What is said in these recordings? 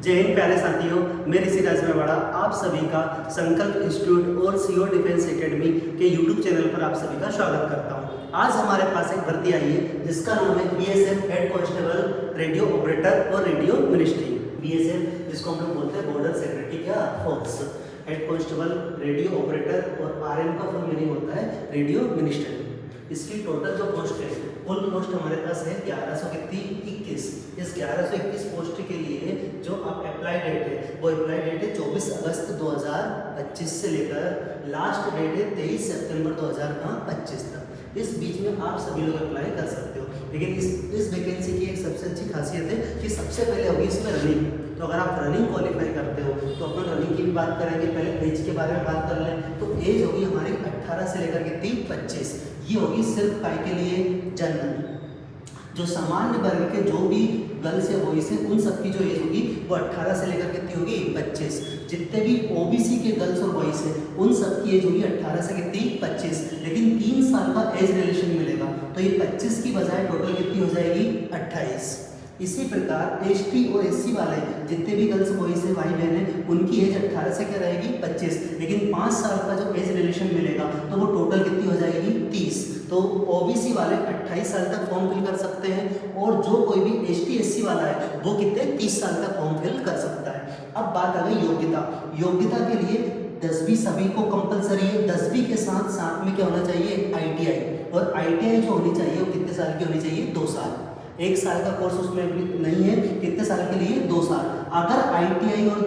जय हिंद प्यारे साथियों, मैं ऋषि राजमेवाड़ा आप सभी का संकल्प इंस्टीट्यूट और सीओ डिफेंस एकेडमी के यूट्यूब चैनल पर आप सभी का स्वागत करता हूं। आज हमारे पास एक भर्ती आई है जिसका नाम है BSF head constable radio operator और रेडियो मिनिस्ट्री। बीएसएफ जिसको हम लोग बोलते हैं बॉर्डर सिक्योरिटी या force, head constable radio operator और आरएम का फुल मीनिंग होता है रेडियो मिनिस्ट्री। इसकी टोटल जो पोस्ट है, फुल पोस्ट हमारे पास है 1121। इस 1121 पोस्ट के लिए जो आप अप्लाई डेट है वो अप्लाई डेट है 24 अगस्त 2025 से लेकर लास्ट डेट है 23 सितंबर 2025 तक। इस बीच में आप सभी लोग अप्लाई कर सकते हो। लेकिन इस वैकेंसी की एक सबसे अच्छी खासियत है कि सबसे पहले होगी इसमें रनिंग। तो अगर आप रनिंग क्वालिफाई करते हो तो अपन रनिंग की भी बात करेंगे। पहले एज के बारे में बात कर लें तो एज होगी हमारी 18 से लेकर के 25। ये होगी सिर्फ काय के लिए जनरल। जो सामान्य वर्ग के जो भी गर्ल्स या बॉयज हैं उन सबकी जो एज होगी वो 18 से लेकर कितनी होगी 25। जितने भी ओबीसी के गर्ल्स और बॉयज हैं उन सबकी एज होगी 18 से कितनी 25। लेकिन 3 साल का एज रिलेशन मिलेगा तो ये 25 की बजाय टोटल कितनी हो जाएगी 28। इसी प्रकार एसटी और एससी वाले जितने भी गर्ल्स बॉयज हैं भाई बहन हैं उनकी एज 18 से क्या रहेगी 25। लेकिन 5 साल का जो एज रिलेशन मिलेगा तो वो टोटल कितनी हो जाएगी 30। तो ओबीसी वाले 28 साल तक फॉर्म फिल कर सकते हैं और जो कोई भी एसटी एससी वाला है वो कितने 30 साल तक फॉर्म फिल कर सकता है। अब बात आ गई योग्यता। योग्यता के लिए 10वीं सभी को कंपलसरी है। 10वीं के साथ साथ में क्या होना चाहिए आईटीआई, और आईटीआई जो होनी चाहिए वो कितने साल की होनी चाहिए 2 साल। 1 साल का कोर्स उसमें नहीं है, कितने साल के लिए 2 साल। अगर आईटीआई और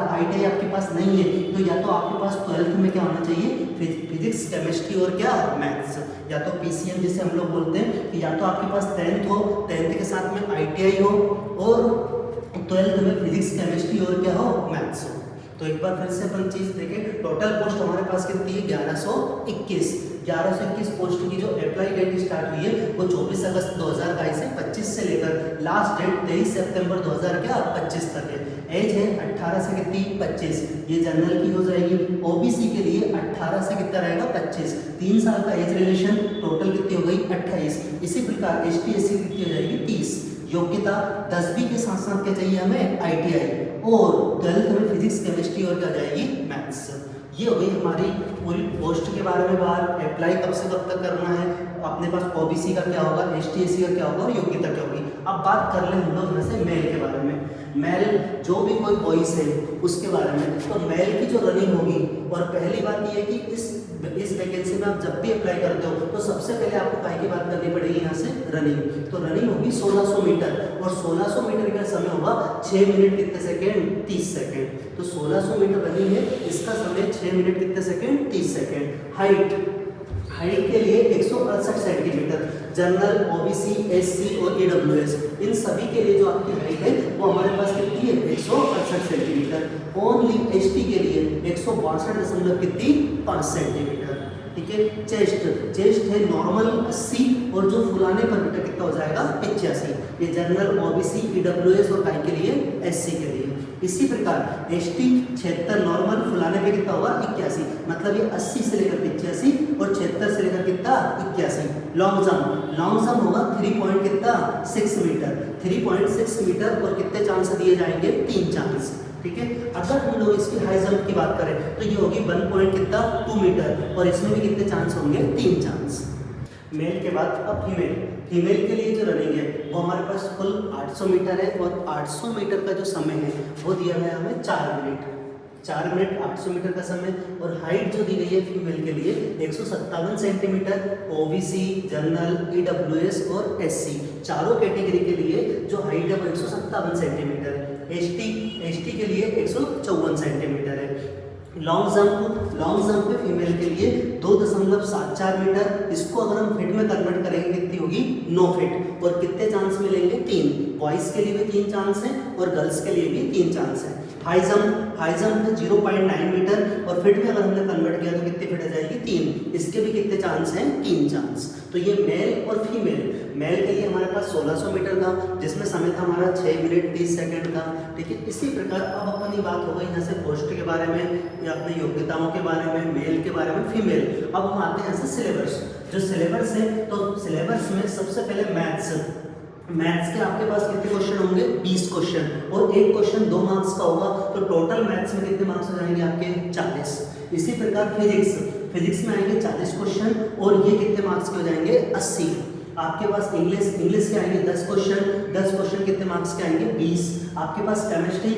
आईटीआई आपके पास नहीं है तो या तो आपके पास 12th में क्या होना चाहिए फिजिक्स केमिस्ट्री और क्या मैथ्स, या तो पीसीएम जिसे हम लोग बोलते हैं कि या तो आपके पास 10th हो, 10th के साथ में आईटीआई हो और 12th में फिजिक्स केमिस्ट्री और क्या हो मैथ्स हो। तो एक बार फिर से अपन चीज देखें, टोटल पोस्ट हमारे पास कितनी है 1121। 1121 पोस्ट की जो अप्लाई डेट स्टार्ट हुई है वो 24 अगस्त 2022 से 25 से लेकर लास्ट डेट 23 सितंबर 2025 तक है। एज है 18 से कितनी 25। ये जनरल की हो जाएगी। ओबीसी के लिए 18 से कितना रहेगा 25। 3 साल का एज रिलेशन, टोटल कितनी हो गई 28। इसी प्रकार एसटी एससी कितनी हो जाएगी 30। योग्यता 10वीं के साथ साथ क्या चाहिए हमें आईटीआई और 12th में फिजिक्स केमिस्ट्री और क्या जाएगी मैथ्स। ये हो गई हमारी पूरी पोस्ट के बारे में बात। अप्लाई कब से कब तक करना है, अपने पास ओबीसी का क्या होगा, एसटी एससी का क्या होगा और योग्यता क्या होगी। अब बात कर लें हम लोग जैसे मेल के बारे में। मेल जो भी कोई बॉयज है उसके बारे में, तो मेल की जो रनिंग होगी, और पहली बात ये है कि इस वैकेंसी में आप जब भी अप्लाई करते हो तो सबसे पहले आपको काय की बात करनी पड़ेगी यहाँ से रनिंग। तो रनिंग होगी 1600 मीटर और 1600 मीटर का समय होगा 6 मिनट कितने सेकेंड 30 सेकेंड। तो 1600 मीटर रनिंग है, इसका समय 6 मिनट कितने सेकेंड 30 सेकेंड। हाइट के लिए 168 सेंटीमीटर। जनरल, ओबीसी, एससी और ईडब्ल्यूएस इन सभी के लिए जो आपकी हाइट है वो हमारे पास कितनी है 168 सेंटीमीटर। ओनली एसटी के लिए 162.5 सेंटीमीटर। ठीक है। चेस्ट है नॉर्मल 80 और जो फुलाने पर बेटा कितना हो जाएगा 85। ये जनरल, ओबीसी, ईडब्ल्यूएस और काय के लिए एससी के लिए। इसी प्रकार एसटी 76 नॉर्मल, फुलाने पे कितना होगा 81। मतलब ये 80 से लेकर 85 और 76 से लेकर कितना 81। लॉन्ग जंप होगा 3.6 मीटर। 3.6 मीटर और कितने चांस दिए जाएंगे 3 चांस। ठीक है। अगर हम लोग इसकी हाई जंप की बात करें तो ये होगी 1.2 मीटर और इसमें भी कितने चांस होंगे 3 चांस। मेल के बाद अब फीमेल के लिए जो रनिंग है वो हमारे पास कुल 800 मीटर है और 800 मीटर का जो समय है वो दिया गया हमें 4 मिनट 800 मीटर का समय। और हाइट जो दी गई है फीमेल के लिए 157 सेंटीमीटर। ओबीसी, जनरल, ईडब्ल्यूएस और एससी चारों कैटेगरी के लिए जो हाइट है वो 157 सेंटीमीटर है। एसटी के लिए 154 सेंटीमीटर है। लॉन्ग जंप पे फीमेल के लिए 2.74 मीटर। इसको अगर हम फीट में कन्वर्ट करेंगे कितनी होगी 9 फीट। और कितने चांस मिलेंगे 3। बॉयज के लिए भी 3 चांस हैं और गर्ल्स के लिए भी 3 चांस हैं। हाई जंप है 0.9 मीटर और फीट में अगर हमने कन्वर्ट किया तो कितनी फीट आ जाएगी 3। इसके भी कितने चांस हैं 3 चांस। तो ये मेल और फीमेल। मेल के लिए हमारे पास 1600 मीटर था जिसमें समय था हमारा 6 मिनट 30 सेकेंड का। ठीक है। इसी प्रकार अब अपनी बात हो गई यहाँ से पोस्ट के बारे में या अपने योग्यताओं के बारे में, मेल के बारे में, फीमेल। अब हम आते हैं यहाँ से सिलेबस। जो सिलेबस है तो सिलेबस में सबसे पहले मैथ्स मैथ्स के आपके पास कितने क्वेश्चन होंगे? 20 क्वेश्चन, और एक क्वेश्चन 2 मार्क्स का होगा, तो टोटल मैथ्स में कितने मार्क्स हो जाएंगे आपके? 40। इसी प्रकार फिजिक्स में आएंगे 40 क्वेश्चन, और ये कितने मार्क्स के हो जाएंगे? 80। आपके पास इंग्लिश के आएंगे 10 क्वेश्चन कितने मार्क्स के आएंगे? 20। आपके पास केमिस्ट्री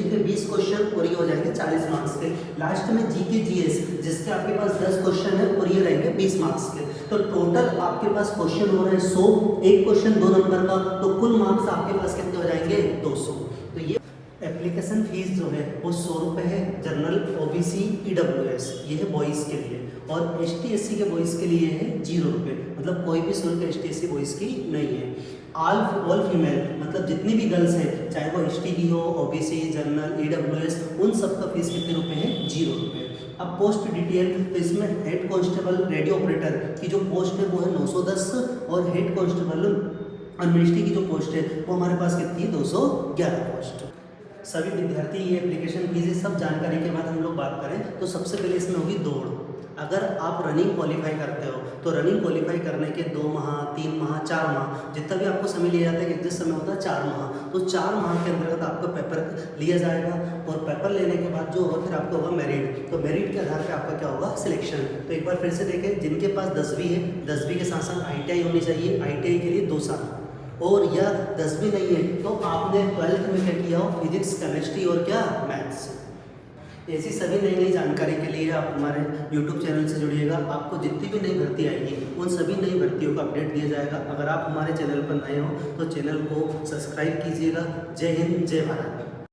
के 20 क्वेश्चन, और ये हो जाएंगे 40 मार्क्स के। लास्ट में जीके जीएस जिसके आपके पास 10 क्वेश्चन है, और ये रहेंगे 20 मार्क्स के। तो टोटल आपके पास क्वेश्चन हो रहे हैं 100, एक क्वेश्चन 2 नंबर का, तो कुल मार्क्स आपके पास कितने हो जाएंगे? 200। तो ये एप्लीकेशन फीस जो है वो 100 रुपये है, जनरल, ओबीसी, ईडब्ल्यूएस, ये है बॉयज़ के लिए, और एसटी एससी के बॉयज़ के लिए है 0 रुपये, मतलब कोई भी शुल्क एसटी एससी बॉयज़ की नहीं है। ऑल फीमेल मतलब जितनी भी गर्ल्स हैं, चाहे वो एसटी की हो, ओबीसी, जनरल, ईडब्ल्यूएस, उन सब का फीस कितने रुपये है? 0 रुपये। अब पोस्ट डिटेल, तो इसमें हेड कांस्टेबल रेडियो ऑपरेटर की जो पोस्ट है वो है 910, और हेड कांस्टेबल मिनिस्ट्री की जो पोस्ट है वो हमारे पास कितनी है? 211 पोस्ट। सभी विद्यार्थी ये एप्लीकेशन फीस सब जानकारी के बाद हम लोग बात करें तो सबसे पहले इसमें होगी दौड़। अगर आप रनिंग क्वालिफाई करते हो तो रनिंग क्वालिफाई करने के 2 माह, 3 माह, 4 माह, जितना भी आपको समय लिया जाता है कि एग्जिस्ट समय होता है 4 माह, तो 4 माह के अंतर्गत आपका पेपर लिया जाएगा, और पेपर लेने के बाद जो होगा फिर आपका होगा मेरिट। तो मेरिट के आधार पर आपका क्या होगा? सिलेक्शन। तो एक बार फिर से देखें, जिनके पास 10वीं है, 10वीं के साथ साथ ITI होनी चाहिए, ITI के लिए 2 साल, और या 10वीं नहीं है तो आपने 12th में क्या किया हो? फिजिक्स, केमिस्ट्री और क्या? मैथ्स। ऐसी सभी नई नई जानकारी के लिए आप हमारे YouTube चैनल से जुड़िएगा। आपको जितनी भी नई भर्ती आएगी उन सभी नई भर्तियों का अपडेट दिया जाएगा। अगर आप हमारे चैनल पर नए हो तो चैनल को सब्सक्राइब कीजिएगा। जय हिंद, जय भारत।